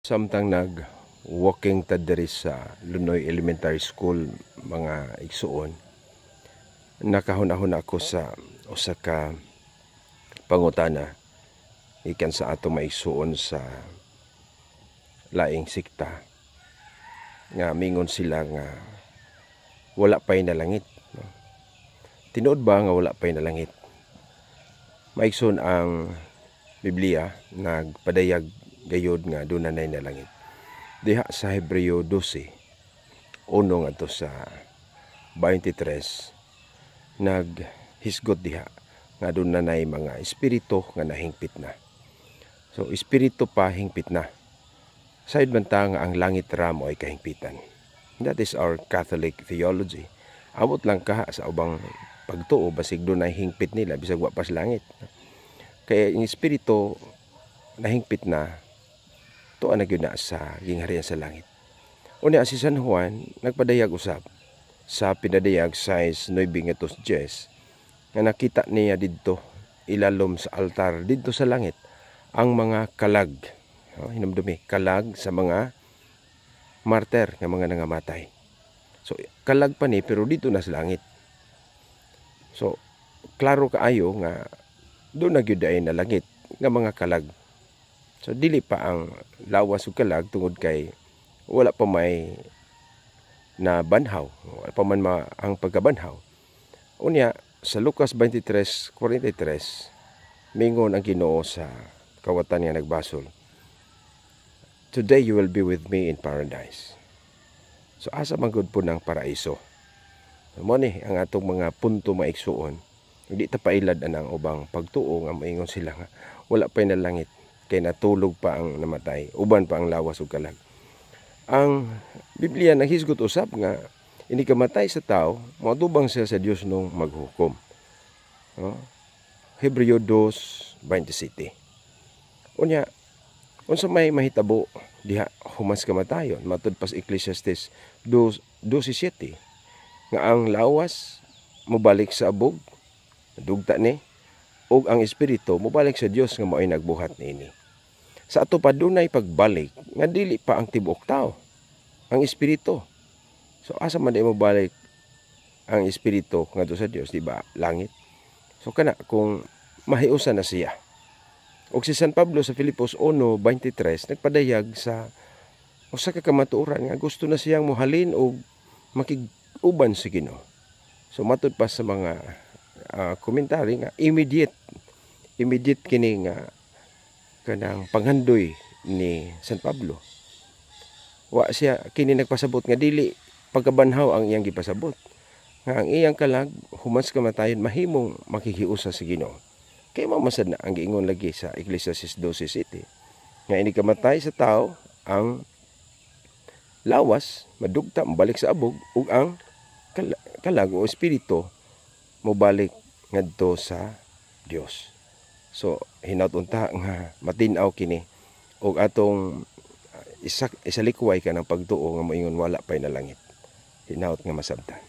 Samtang nag-walking ta diri sa Lunoy Elementary School mga igsuon, nakahunahon ako sa usa ka pangutana ikan sa ato maigsuon sa laing sikta nga mingon sila nga wala pay na langit, no? Tinuod ba nga wala pay na langit? Maigsoon ang Biblia nagpadayag gayod nga dunay na langit. Diha sa Hebreo 12, uno nga to sa 23, naghisgot diha nga dunay mga espiritu nga nahingpit na. So espiritu pa hingpit na. Sayod man ta nga ang langit ramo ay kahingpitan. That is our Catholic theology. Abot lang ka sa ubang pagtuo basig dunay hingpit nila bisag wa pa sa langit. Kaya yung espiritu nahingpit na tuan na gyud na sa gingharian sa langit. Unya si San Juan nagpadayag usab sa pinadayag size 9:10 nga nakita niya didto ilalom sa altar didto sa langit ang mga kalag. Hinumdumi kalag sa mga martir nga mga nangamatay. So kalag pa ni pero dito na sa langit. So klaro kaayo nga doon na gyud ay na langit nga mga kalag. So dili pa ang lawas ug kalag tungod kay wala pa may na banhaw, wala pa man ang pagkabanhaw. Unya sa Lucas 23:43 mingon ang Ginoo sa kawatan nga nagbasol, "Today you will be with me in paradise." So asa man gud po ng paraiso. Mo ni ang atong mga punto maigsuon. Hindi ta pailad anang ubang pagtuo nga moingon sila nga wala pa na langit kay natulog pa ang namatay, uban pa ang lawas ug kalag. Ang Biblia naghisgot usab nga ini kamatay sa tao moatubang siya sa Dios nung maghukom. Hebreo 2:27. Unya unsa may mahitabo diha humas kamatayon matud pas Ecclesiastes 2:17 nga ang lawas mobalik sa abog dugta ni ug ang espiritu mobalik sa Dios nga mao'y nagbuhat niini. Sa ato pa dunay pagbalik nga dili pa ang tibuok tao, ang espiritu. So asa man di mo balik ang espiritu ngadto sa Dios, di ba? Langit. So kana kung mahiusa na siya. Og si San Pablo sa Filipos 1:23 nagpadayag sa usa ka kamatuoran nga gusto na siyang mohalin og makig-uban sa Ginoo. So matud pa sa mga komentary nga immediate kini nga kanang panghandoy ni San Pablo. Wa siya kini nagpasabot nga dili pagkabanhaw ang iyang gipasabot. Nga ang iyang kalag humas kamatayon mahimong makihiusa sa Ginoo. Kay mamasad na ang giingon lagi sa Ecclesiastes 12:7 nga ini kamatay sa tao ang lawas madugta mabalik sa abog ug ang kalag o espiritu mobalik ngadto sa Dios. So hinaut-unta nga matin-aw kini og atong isalikway ka ng pagtuo nga moingon wala pay na langit. Hinaut nga masabtan.